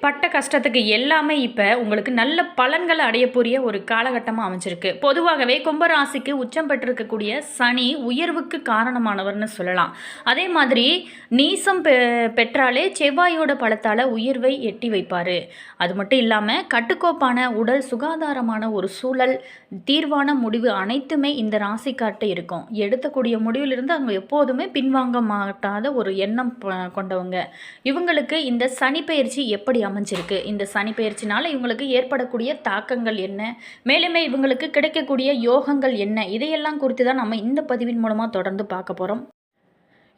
பட்ட கஷ்டத்துக்கு எல்லாமே இப்போ உங்களுக்கு நல்ல பலன்கள் அடையக்கூடிய ஒரு காலகட்டமாக அமைஞ்சிருக்கு. பொதுவாகவே கும்பராசிக்கு உச்சம் பெற்றிருக்கக்கூடிய சனி உயர்வுக்கு காரணமானவர்னு சொல்லலாம். அதே மாதிரி நீசம் பெற்றாலே செவ்வாயோட பலத்தால் உயர்வை எட்டி வைப்பார். அது மட்டும் இல்லாமல் கட்டுக்கோப்பான உடல், சுகாதாரமான ஒரு சூழல், தீர்வான முடிவு அனைத்துமே இந்த ராசிக்கார்ட்ட இருக்கும். எடுக்கக்கூடிய முடிவிலிருந்து அவங்க எப்போதுமே பின்வாங்க மாட்டாத ஒரு எண்ணம் கொண்டவங்க. இவங்களுக்கு இந்த சனி பயிற்சி எப்படி அமைஞ்சிருக்கு, இந்த சனி பயிற்சினால் இவங்களுக்கு ஏற்படக்கூடிய தாக்கங்கள் என்ன, மேலுமே இவங்களுக்கு கிடைக்கக்கூடிய யோகங்கள் என்ன, இதையெல்லாம் குறித்து தான் நம்ம இந்த பதிவின் மூலமாக தொடர்ந்து பார்க்க போகிறோம்.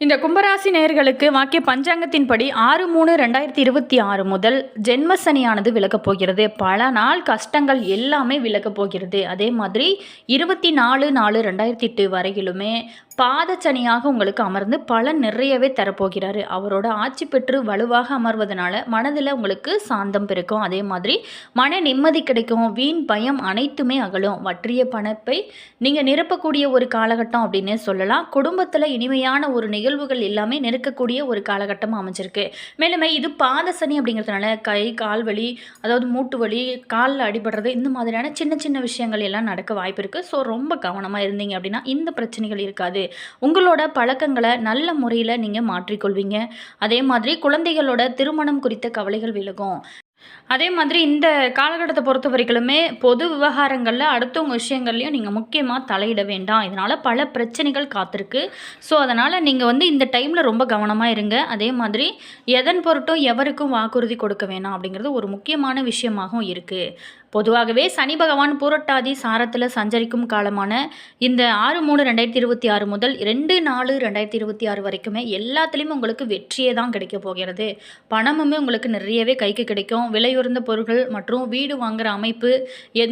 இந்த கும்பராசி நேயர்களுக்கு வாக்கிய பஞ்சாங்கத்தின்படி 6/3/2026 முதல் ஜென்மசனியானது விலகப் போகிறது. பல நாள் கஷ்டங்கள் எல்லாமே விலகப் போகிறது. அதே மாதிரி 24/4/2008 வரையிலுமே பாதச்சனியாக உங்களுக்கு அமர்ந்து பலன் நிறையவே தரப்போகிறாரு. அவரோட ஆட்சி பெற்று வலுவாக அமர்வதனால மனதில் உங்களுக்கு சாந்தம் பெருக்கும். அதே மாதிரி மன நிம்மதி கிடைக்கும். வீண் பயம் அனைத்துமே அகலும். வற்றிய பணப்பை நீங்கள் நிரப்பக்கூடிய ஒரு காலகட்டம் அப்படின்னே சொல்லலாம். குடும்பத்தில் இனிமையான ஒரு நிகழ்வுகள் எல்லாமே நெருக்கக்கூடிய ஒரு காலகட்டம் அமைஞ்சிருக்கு. மேலுமே இது பாதசனி அப்படிங்கிறதுனால கை கால் வலி, அதாவது மூட்டு வலி, காலில் அடிபடுறது, இந்த மாதிரியான சின்ன சின்ன விஷயங்கள் எல்லாம் நடக்க வாய்ப்பு இருக்குது. ஸோ ரொம்ப கவனமாக இருந்தீங்க அப்படின்னா இந்த பிரச்சனைகள் இருக்காது. உங்களோட பழக்கங்களை நல்ல முறையில் நீங்கள் மாற்றிக்கொள்வீங்க. அதே மாதிரி குழந்தைகளோட திருமணம் குறித்த கவலைகள் விலகும். அதே மாதிரி இந்த காலகட்டத்தை பொறுத்த வரைக்குமே பொது விவகாரங்களில் அடுத்தவங்க விஷயங்கள்லையும் நீங்கள் முக்கியமாக தலையிட வேண்டாம். இதனால் பல பிரச்சனைகள் காத்திருக்கு. ஸோ அதனால் நீங்கள் இந்த டைமில் ரொம்ப கவனமாக இருங்க. அதே மாதிரி எதன் பொருட்டும் எவருக்கும் வாக்குறுதி கொடுக்க வேணாம் அப்படிங்கிறது ஒரு முக்கியமான விஷயமாகவும் இருக்குது. பொதுவாகவே சனி பகவான் பூரட்டாதி சாரத்தில் சஞ்சரிக்கும் காலமான இந்த 6/3/2026 முதல் 2/4/2026 வரைக்குமே எல்லாத்துலேயுமே உங்களுக்கு வெற்றியே தான் கிடைக்க போகிறது. பணமுமே உங்களுக்கு நிறையவே கைக்கு கிடைக்கும். விலையுறந்த பொருட்கள் மற்றும் வீடு வாங்குகிற அமைப்பு,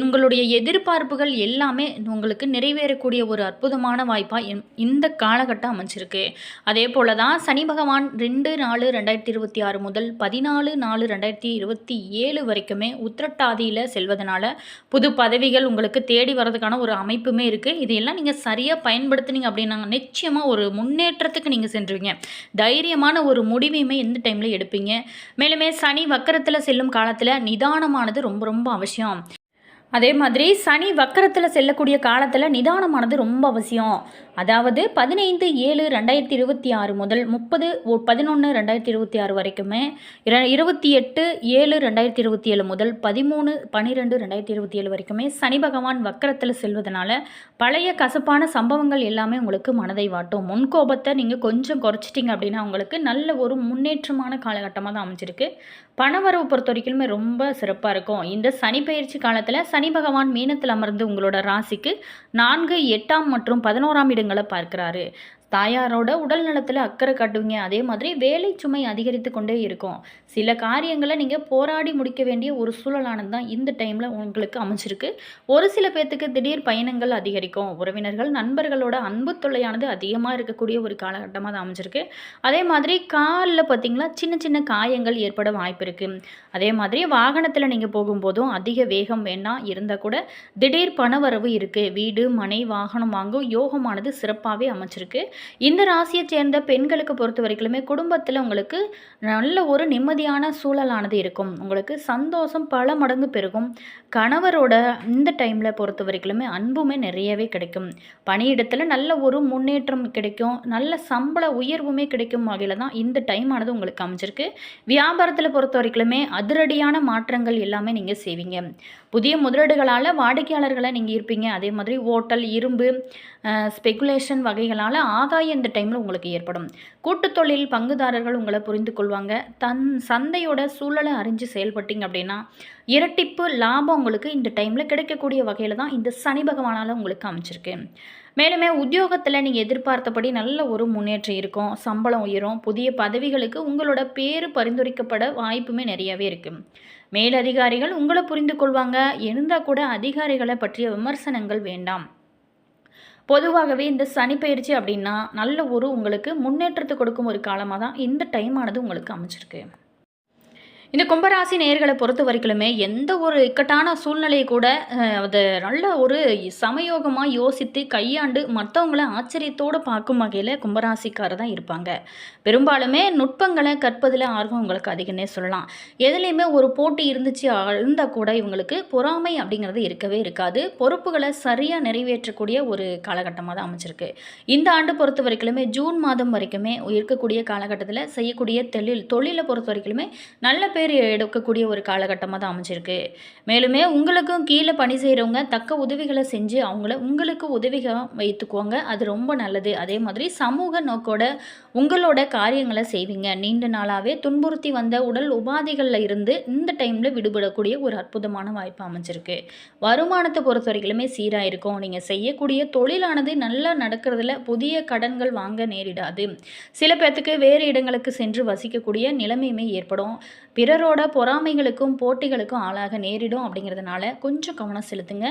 உங்களுடைய எதிர்பார்ப்புகள் எல்லாமே உங்களுக்கு நிறைவேறக்கூடிய ஒரு அற்புதமான வாய்ப்பாக இந்த காலகட்டம் அமைஞ்சிருக்கு. அதே போல தான் சனி பகவான் 2/4/2026 முதல் 14/4/2027 வரைக்குமே உத்திரட்டாதியில் செல்வதனால புது பதவிகள் உங்களுக்கு தேடி வர்றதுக்கான ஒரு அமைப்புமே இருக்குது. இதையெல்லாம் நீங்கள் சரியாக பயன்படுத்தினீங்க அப்படின்னா நிச்சயமாக ஒரு முன்னேற்றத்துக்கு நீங்கள் சென்றுவீங்க. தைரியமான ஒரு முடிவையுமே எந்த டைமில் எடுப்பீங்க. மேலுமே சனி வக்கரத்தில் செல்லும் காலத்தில் நிதானமானது ரொம்ப ரொம்ப அவசியம். அதே மாதிரி சனி வக்கரத்தில் செல்லக்கூடிய காலத்தில் நிதானமானது ரொம்ப அவசியம். அதாவது 15/7/2026 முதல் 30/11/2026 வரைக்குமே, 28/7/2027 முதல் 13/12/2027 வரைக்குமே சனி பகவான் வக்கரத்தில் செல்வதனால பழைய கசப்பான சம்பவங்கள் எல்லாமே உங்களுக்கு மனதை வாட்டும். முன்கோபத்தை நீங்கள் கொஞ்சம் குறைச்சிட்டிங்க அப்படின்னா உங்களுக்கு நல்ல ஒரு முன்னேற்றமான காலகட்டமாக தான் அமைஞ்சிருக்கு. பணவரவு பொறுத்த வரைக்குமே ரொம்ப சிறப்பாக இருக்கும். இந்த சனி பயிற்சி காலத்தில் சனி பகவான் மீனத்தில் அமர்ந்து உங்களோட ராசிக்கு 4, 8 மற்றும் 11 இடங்களை பார்க்குறாரு. தாயாரோட உடல் நலத்தில் அக்கறை காட்டுவீங்க. அதே மாதிரி வேலை சுமை அதிகரித்து கொண்டே இருக்கும். சில காரியங்களை நீங்கள் போராடி முடிக்க வேண்டிய ஒரு சூழலானது தான் இந்த டைமில் உங்களுக்கு அமைச்சிருக்கு. ஒரு சில பேர்த்துக்கு திடீர் பயணங்கள் அதிகரிக்கும். உறவினர்கள், நண்பர்களோட அன்பு தொல்லையானது அதிகமாக இருக்கக்கூடிய ஒரு காலகட்டமாக தான் அமைஞ்சிருக்கு. அதே மாதிரி காலில் பார்த்திங்களா சின்ன சின்ன காயங்கள் ஏற்பட வாய்ப்பு இருக்குது. அதே மாதிரி வாகனத்தில் நீங்கள் போகும்போதும் அதிக வேகம் வேண்டாம். இருந்தால் கூட திடீர் பணவரவு இருக்குது. வீடு, மனை, வாகனம் வாங்கும் யோகமானது சிறப்பாகவே அமைச்சிருக்கு. இந்த ராசியை சேர்ந்த பெண்களுக்கு பொறுத்த வரைக்குமே குடும்பத்தில் உங்களுக்கு நல்ல ஒரு நிம்மதியான சூழலானது இருக்கும். உங்களுக்கு சந்தோஷம் பல மடங்கு பெருகும். கணவரோட இந்த டைமில் பொறுத்த வரைக்குமே அன்புமே நிறையவே கிடைக்கும். பணியிடத்தில் நல்ல ஒரு முன்னேற்றம் கிடைக்கும். நல்ல சம்பள உயர்வுமே கிடைக்கும் வகையில் தான் இந்த டைமானது உங்களுக்கு அமைஞ்சிருக்கு. வியாபாரத்தில் பொறுத்த வரைக்குமே அதிரடியான மாற்றங்கள் எல்லாமே நீங்கள் செய்வீங்க. புதிய முதலீடுகளால் வாடிக்கையாளர்களை நீங்கள் இருப்பீங்க. அதே மாதிரி ஓட்டல், இரும்பு, ஸ்பெகுலேஷன் வகைகளால் ஆதாயம் இந்த டைமில் உங்களுக்கு ஏற்படும். கூட்டுத்தொழில் பங்குதாரர்கள் உங்களை புரிந்து கொள்வாங்க. சந்தையோட சூழலை அறிஞ்சு செயல்பட்டீங்க அப்படின்னா இரட்டிப்பு லாபம் உங்களுக்கு இந்த டைமில் கிடைக்கக்கூடிய வகையில் தான் இந்த சனி பகவானால் உங்களுக்கு அமைச்சிருக்கு. மேலுமே உத்தியோகத்தில் நீங்கள் எதிர்பார்த்தபடி நல்ல ஒரு முன்னேற்றம் இருக்கும். சம்பளம் உயரும். புதிய பதவிகளுக்கு உங்களோட பேர் பரிந்துரைக்கப்பட வாய்ப்புமே நிறையவே இருக்குது. மேலதிகாரிகள் உங்களை புரிந்து கொள்வாங்க. இருந்தால் கூட அதிகாரிகளை பற்றிய விமர்சனங்கள் வேண்டாம். பொதுவாகவே இந்த சனி பயிற்சி அப்படின்னா நல்ல ஒரு உங்களுக்கு முன்னேற்றத்தை கொடுக்கும் ஒரு காலமாக தான் இந்த டைமானது உங்களுக்கு அமைச்சிருக்கு. இந்த கும்பராசி நேயர்களை பொறுத்த வரைக்குமே எந்த ஒரு இக்கட்டான சூழ்நிலையை கூட அது நல்ல ஒரு சமயோகமாக யோசித்து கையாண்டு மற்றவங்கள ஆச்சரியத்தோடு பார்க்கும் வகையில் கும்பராசிக்காரர் தான் இருப்பாங்க. பெரும்பாலுமே நுட்பங்களை கற்பதில் ஆர்வம் உங்களுக்கு அதிகம்னே சொல்லலாம். எதுலேயுமே ஒரு போட்டி இருந்தால் கூட இவங்களுக்கு பொறாமை அப்படிங்கிறது இருக்கவே இருக்காது. பொறுப்புகளை சரியாக நிறைவேற்றக்கூடிய ஒரு காலகட்டமாக தான் அமைச்சிருக்கு. இந்த ஆண்டு பொறுத்த வரைக்குமே ஜூன் மாதம் வரைக்குமே இருக்கக்கூடிய காலகட்டத்தில் செய்யக்கூடிய தொழிலை பொறுத்த வரைக்குமே நல்ல பேர் எடுக்கக்கூடிய ஒரு காலகட்டமாக தான் அமைஞ்சிருக்கு. மேலுமே உங்களுக்கும் கீழே பணி செய்கிறவங்க தக்க உதவிகளை செஞ்சு அவங்கள உங்களுக்கு உதவிகள் வைத்துக்குவாங்க. அது ரொம்ப நல்லது. அதே மாதிரி சமூக நோக்கோட உங்களோட காரியங்களை செய்வீங்க. நீண்ட நாளாகவே துன்புறுத்தி வந்த உடல் உபாதைகளில் இருந்து இந்த டைமில் விடுபடக்கூடிய ஒரு அற்புதமான வாய்ப்பு அமைஞ்சிருக்கு. வருமானத்தை பொறுத்த வரைக்குமே சீராக இருக்கும். நீங்கள் செய்யக்கூடிய தொழிலானது நல்லா நடக்கிறதுல புதிய கடன்கள் வாங்க நேரிடாது. சில பேர்த்துக்கு வேறு இடங்களுக்கு சென்று வசிக்கக்கூடிய நிலைமையுமே ஏற்படும். பிறரோட பொறாமைகளுக்கும் போட்டிகளுக்கும் ஆளாக நேரிடும். அப்படிங்கிறதுனால கொஞ்சம் கவனம் செலுத்துங்க.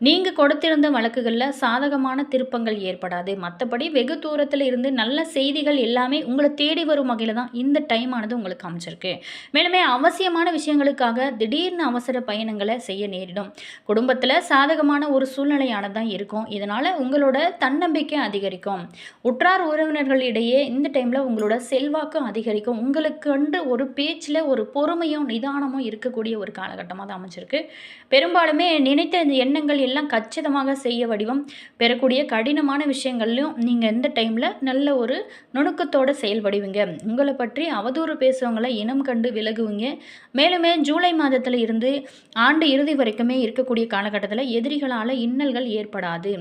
நீங்கள் கொடுத்திருந்த வழக்குகளில் சாதகமான திருப்பங்கள் ஏற்படாது. மற்றபடி வெகு தூரத்தில் இருந்து நல்ல செய்திகள் எல்லாமே உங்களை தேடி வரும் வகையில் தான் இந்த டைம் ஆனது உங்களுக்கு அமைச்சிருக்கு. மேலுமே அவசியமான விஷயங்களுக்காக திடீர்னு அவசர பயணங்களை செய்ய நேரிடும். குடும்பத்தில் சாதகமான ஒரு சூழ்நிலையானதான் இருக்கும். இதனால் உங்களோட தன்னம்பிக்கை அதிகரிக்கும். உற்றார் உறவினர்களிடையே இந்த டைமில் உங்களோட செல்வாக்கு அதிகரிக்கும். உங்களுக்கு ஒரு பேச்சில் ஒரு பொறுமையும் நிதானமும் இருக்கக்கூடிய ஒரு காலகட்டமாக தான் அமைச்சிருக்கு. பெரும்பாலுமே நினைத்த இந்த எண்ணங்கள் எல்லாம் கச்சிதமாக செய்ய வடிவம் பெறக்கூடிய கடினமான விஷயங்கள்லையும் நீங்கள் இந்த டைமில் நல்ல ஒரு நுணுக்கத்தோடு செயல்படுவீங்க. உங்களை பற்றி அவதூறு பேசுவவங்களை இனம் கண்டு விலகுவீங்க. மேலுமே ஜூலை மாதத்தில் இருந்து ஆண்டு இறுதி வரைக்குமே இருக்கக்கூடிய காலகட்டத்தில் எதிரிகளால் இன்னல்கள் ஏற்படாது.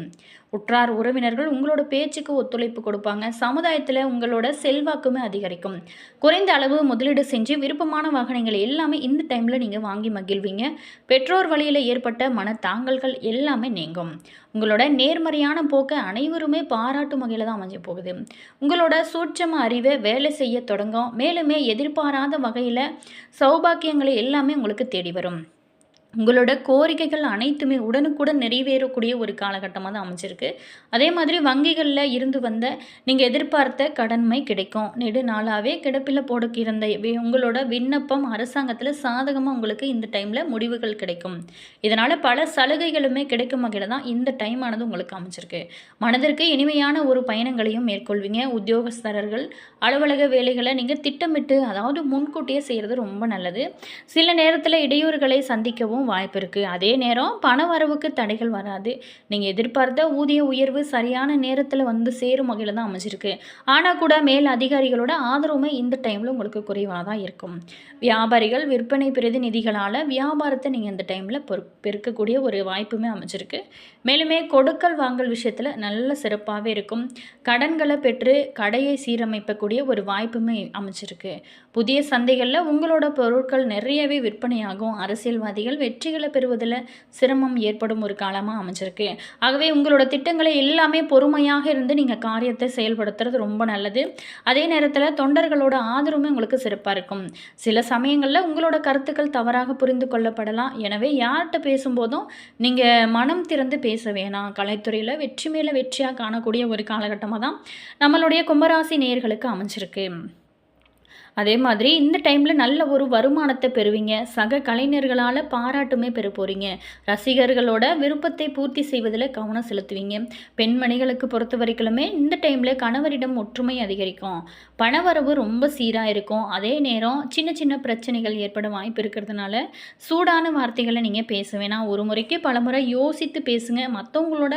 உற்றார் உறவினர்கள் உங்களோட பேச்சுக்கு ஒத்துழைப்பு கொடுப்பாங்க. சமுதாயத்தில் உங்களோட செல்வாக்குமே அதிகரிக்கும். குறைந்த அளவு முதலீடு செஞ்சு விருப்பமான வாகனங்கள் எல்லாமே இந்த டைமில் நீங்கள் வாங்கி மகிழ்வீங்க. பெற்றோர் வழியில் ஏற்பட்ட மனத்தாங்கல்கள் எல்லாமே நீங்கும். உங்களோட நேர்மறையான போக்கை அனைவருமே பாராட்டும் வகையில் தான் அமைஞ்சு போகுது. உங்களோட சூட்சம அறிவை வேலை செய்ய தொடங்கும். மேலுமே எதிர்பாராத வகையில் சௌபாக்கியங்களை எல்லாமே உங்களுக்கு தேடி வரும். உங்களோட கோரிக்கைகள் அனைத்துமே உடனுக்குடன் நிறைவேறக்கூடிய ஒரு காலகட்டமாக தான் அமைச்சிருக்கு. அதே மாதிரி வங்கிகளில் இருந்து வந்த நீங்கள் எதிர்பார்த்த கடன்மை கிடைக்கும். நெடு நாளாகவே கிடப்பில் போட இருந்த உங்களோட விண்ணப்பம் அரசாங்கத்தில் சாதகமாக உங்களுக்கு இந்த டைமில் முடிவுகள் கிடைக்கும். இதனால் பல சலுகைகளுமே கிடைக்கும் வகையில் தான் இந்த டைம் ஆனது உங்களுக்கு அமைச்சிருக்கு. மனதிற்கு இனிமையான ஒரு பயணங்களையும் மேற்கொள்வீங்க. உத்தியோகஸ்தரர்கள் அலுவலக வேலைகளை நீங்கள் திட்டமிட்டு அதாவது முன்கூட்டியே செய்கிறது ரொம்ப நல்லது. சில நேரத்தில் இடையூறுகளை சந்திக்கவும் வாய்ப்பு இருக்குது. அதே நேரம் பண வரவுக்கு தடைகள் வராது. நீங்கள் எதிர்பார்த்த ஊதிய உயர்வு சரியான நேரத்தில் வந்து சேரும் வகையில் தான் அமைச்சிருக்கு. ஆனால் கூட மேல் அதிகாரிகளோட ஆதரவுமே இந்த டைமில் உங்களுக்கு குறைவாக தான் இருக்கும். வியாபாரிகள் விற்பனை பிரதிநிதிகளால் வியாபாரத்தை நீங்கள் இந்த டைமில் பெருக்கக்கூடிய ஒரு வாய்ப்புமே அமைச்சிருக்கு. மேலுமே கொடுக்கல் வாங்கல் விஷயத்தில் நல்ல சிறப்பாகவே இருக்கும். கடன்களை பெற்று கடையை சீரமைக்கக்கூடிய ஒரு வாய்ப்புமே அமைச்சிருக்கு. புதிய சந்தைகளில் உங்களோட பொருட்கள் நிறையவே விற்பனையாகும். அரசியல்வாதிகள் வெற்றிகளை பெறுவதில் சிரமம் ஏற்படும் ஒரு காலமாக அமைச்சிருக்கு. ஆகவே உங்களோட திட்டங்களை எல்லாமே பொறுமையாக இருந்து நீங்கள் காரியத்தை செயல்படுத்துறது ரொம்ப நல்லது. அதே நேரத்தில் தொண்டர்களோட ஆதரவுமே உங்களுக்கு சிறப்பாக இருக்கும். சில சமயங்களில் உங்களோட கருத்துக்கள் தவறாக புரிந்து கொள்ளப்படலாம். எனவே யார்கிட்ட பேசும்போதும் நீங்கள் மனம் திறந்து பேச வேணாம். கலைத்துறையில் வெற்றி மேலே வெற்றியாக காணக்கூடிய ஒரு காலகட்டமாக தான் நம்மளுடைய கும்பராசி நேயர்களுக்கு அமைச்சிருக்கு. அதே மாதிரி இந்த டைமில் நல்ல ஒரு வருமானத்தை பெறுவீங்க. சக கலைஞர்களால் பாராட்டுமே பெற போகிறீங்க. ரசிகர்களோட விருப்பத்தை பூர்த்தி செய்வதில் கவனம் செலுத்துவீங்க. பெண்மணிகளுக்கு பொறுத்த வரைக்குமே இந்த டைமில் கணவரிடம் ஒற்றுமை அதிகரிக்கும். பணவரவு ரொம்ப சீராக இருக்கும். அதே நேரம் சின்ன சின்ன பிரச்சனைகள் ஏற்பட வாய்ப்பு இருக்கிறதுனால சூடான வார்த்தைகளை நீங்கள் பேச வேணாம். ஒரு முறைக்கு பலமுறை யோசித்து பேசுங்க. மற்றவங்களோட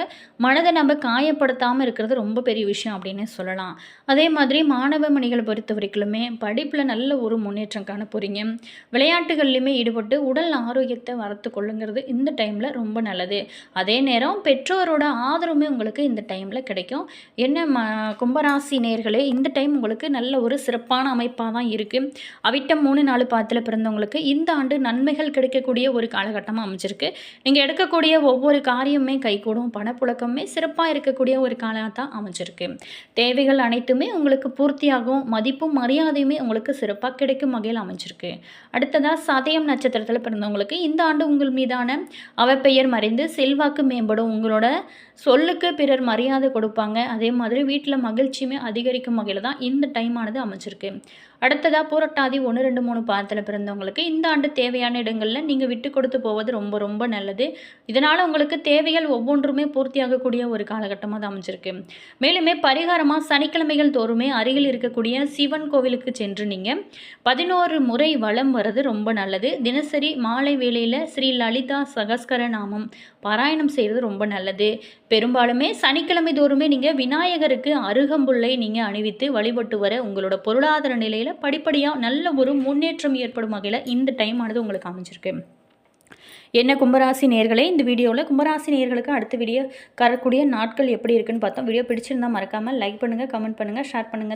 மனதை நம்ம காயப்படுத்தாமல் இருக்கிறது ரொம்ப பெரிய விஷயம் அப்படின்னு சொல்லலாம். அதே மாதிரி மாணவ மணிகளை பொறுத்த வரைக்குமே படிப்பில் நல்ல ஒரு முன்னேற்றம் காண போகிறீங்க. விளையாட்டுகள்லையுமே ஈடுபட்டு உடல் ஆரோக்கியத்தை வளர்த்து கொள்ளுங்கிறது இந்த டைமில் ரொம்ப நல்லது. அதே நேரம் பெற்றோரோட ஆதரவுமே உங்களுக்கு இந்த டைமில் கிடைக்கும். என்ன கும்பராசி நேயர்களே, இந்த டைம் உங்களுக்கு நல்ல ஒரு சிறப்பான அமைப்பாக தான் இருக்குது. அவிட்டம் 3-4 பாதத்தில் பிறந்தவங்களுக்கு இந்த ஆண்டு நன்மைகள் கிடைக்கக்கூடிய ஒரு காலகட்டமாக அமைச்சிருக்கு. நீங்கள் எடுக்கக்கூடிய ஒவ்வொரு காரியமே கைகூடும். பணப்புழக்கமே சிறப்பாக இருக்கக்கூடிய ஒரு காலத்தான் அமைச்சிருக்கு. தேவைகள் அனைத்துமே உங்களுக்கு பூர்த்தியாகும். மதிப்பும் மரியாதையுமே உங்களுக்கு சிறப்பாக கிடைக்கும் வகையில் அமைச்சிருக்கு. அடுத்ததாக சதயம் நட்சத்திரத்தில் பிறந்தவங்களுக்கு இந்த ஆண்டு உங்கள் மீதான அவப்பெயர் மறைந்து செல்வாக்கு மேம்படும். உங்களோட சொல்லுக்கு பிறர் மரியாதை கொடுப்பாங்க. அதே மாதிரி வீட்டில் மகிழ்ச்சியுமே அதிகரிக்கும் வகையில் தான் இந்த டைம் ஆனது அமைச்சிருக்கு. அடுத்ததாக புரட்டாதி 1, 2, 3 பாதத்தில் பிறந்தவங்களுக்கு இந்த ஆண்டு தேவையான இடங்களில் நீங்கள் விட்டு கொடுத்து போவது ரொம்ப ரொம்ப நல்லது. இதனால் உங்களுக்கு தேவைகள் ஒவ்வொன்றுமே பூர்த்தியாகக்கூடிய ஒரு காலகட்டமாக தான் அமைஞ்சிருக்கு. மேலுமே பரிகாரமாக சனிக்கிழமைகள் தோறுமே அருகில் இருக்கக்கூடிய சிவன் கோவிலுக்கு சென்று நீங்கள் 11 முறை வலம் வர்றது ரொம்ப நல்லது. தினசரி மாலை வேளையில் ஸ்ரீ லலிதா சகஸ்கர நாமம் பாராயணம் செய்கிறது ரொம்ப நல்லது. பெரும்பாலுமே சனிக்கிழமை தோறுமே நீங்கள் விநாயகருக்கு அருகம்புல்லை நீங்கள் அணிவித்து வழிபட்டு வர உங்களோட பொருளாதார நிலையில் படிப்படியாக நல்ல ஒரு முன்னேற்றம் ஏற்படும் வகையில் இந்த டைம் ஆனது உங்களுக்கு அமைஞ்சிருக்கு. என்ன கும்பராசி நேயர்களே, இந்த வீடியோவில் கும்பராசி நேயர்களுக்கு அடுத்த வீடியோ வரக்கூடிய நாட்கள் எப்படி இருக்குன்னு பார்த்தோம். வீடியோ பிடிச்சிருந்தால் மறக்காமல் லைக் பண்ணுங்கள், கமெண்ட் பண்ணுங்கள், ஷேர் பண்ணுங்கள்.